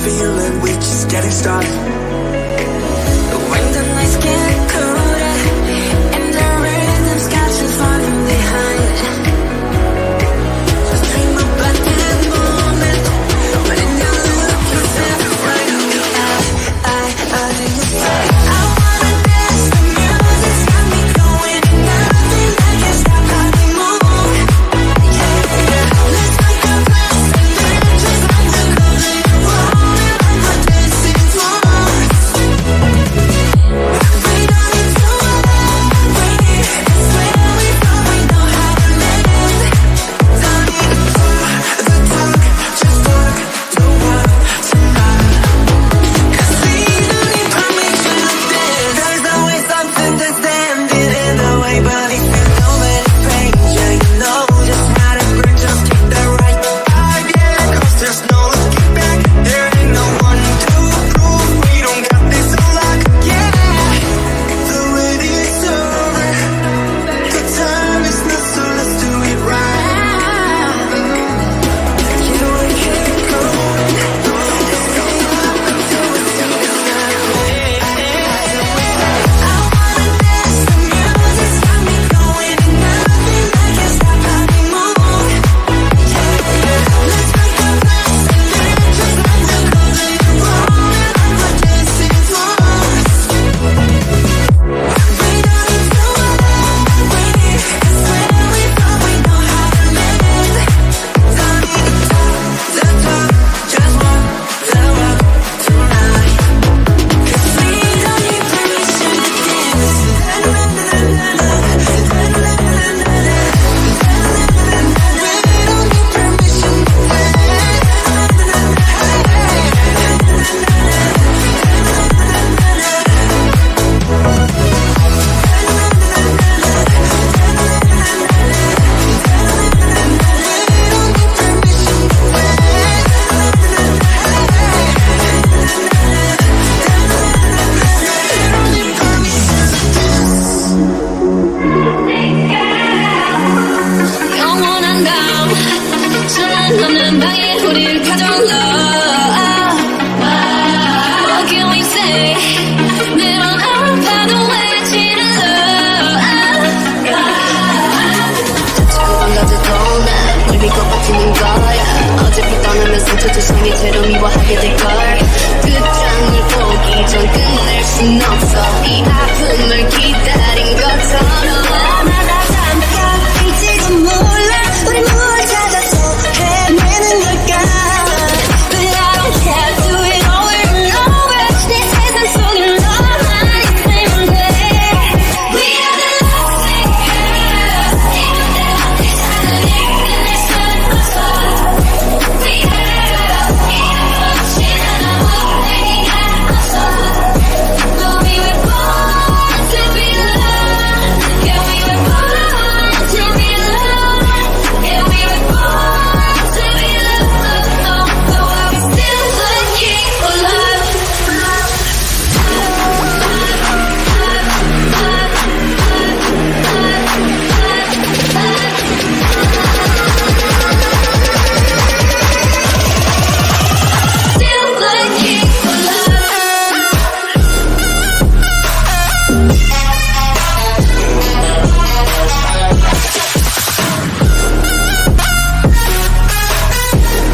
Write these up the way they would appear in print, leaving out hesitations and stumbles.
feeling we're just getting started. When the nights get colder and the rhythm's got you falling behind, just dream about that moment when you look yourself right in the eye. Do you say I wanna dance? The music's got me going and nothing I can stop how we move. Yeah, let's make a plan and then just like the color you roll it like we're dancing floors. We don't need to wait, it's where we go, we know how to live. Don't need to talk the talk, just walk the walk tonight. 'Cause we don't need permission to dance. There's always something that's standing in the way, but if you know that it's danger, you know just how to bring, just keep that right vibe, yeah. 'Cause there's no looking back, there ain't no one to prove we don't got this on lock, yeah. The waiting is over, the time is not, so let's do it right. Yeah, we keep going, let's stay up until we see the sunlight. I wanna dance, the music's got me going and nothing I can stop how we move. Yeah, let's make a plan and then just like the color you roll it like we're dancing floors. We don't need to wait, it's where we go, we know how to live. Don't need to talk the talk, just walk the walk tonight. 'Cause we don't need permission to dance. We don't need permission to 영원한 밤 찬란 없는 방에 우릴 가둬놔. What can we say? 매번 아파도 외치는 love. 자꾸 올라도 날 믿고 버티는 거야. 어차피 떠나면 상처조성이 채로 미워하게 될걸. 끝장을 보기 전 끝낼 순 없어. 이 아픔을 기다린 것처럼. 나다 잠깐일지도 몰라. 우리 뭘 찾아서 헤매는 걸까. But I don't care, do it over and over. 내 세상 속에 너만이 있으면 돼. We are the lost seekers. 이곳에 어디 사는 끝낼 수 없어. We are 이어지는 아무 얘기가 없어. No, we were born to be loved. Yeah, we were born to be loved. Yeah, we were born to be loved. So are we still looking for love? Still looking for love.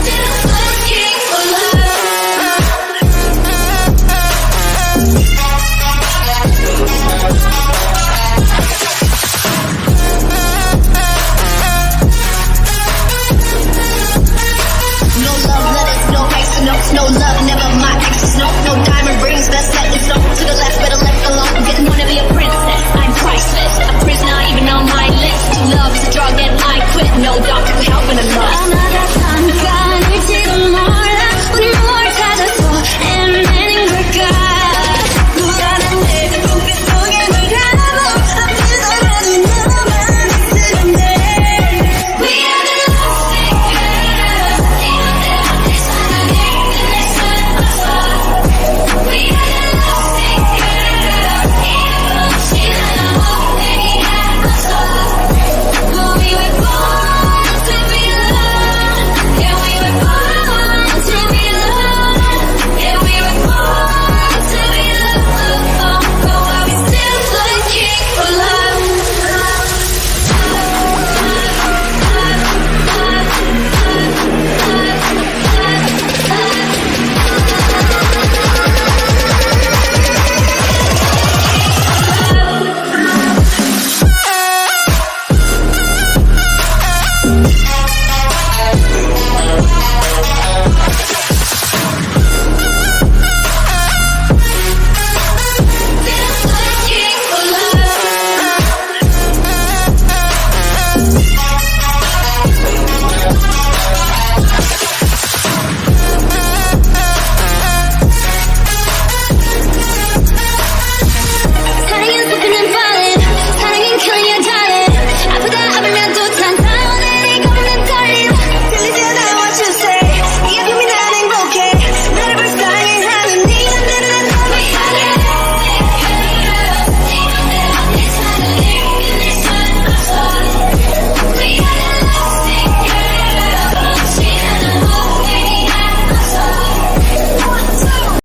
Still looking for No love letters, no extra notes, no love, never my exes, no diamond rings, best let it flow.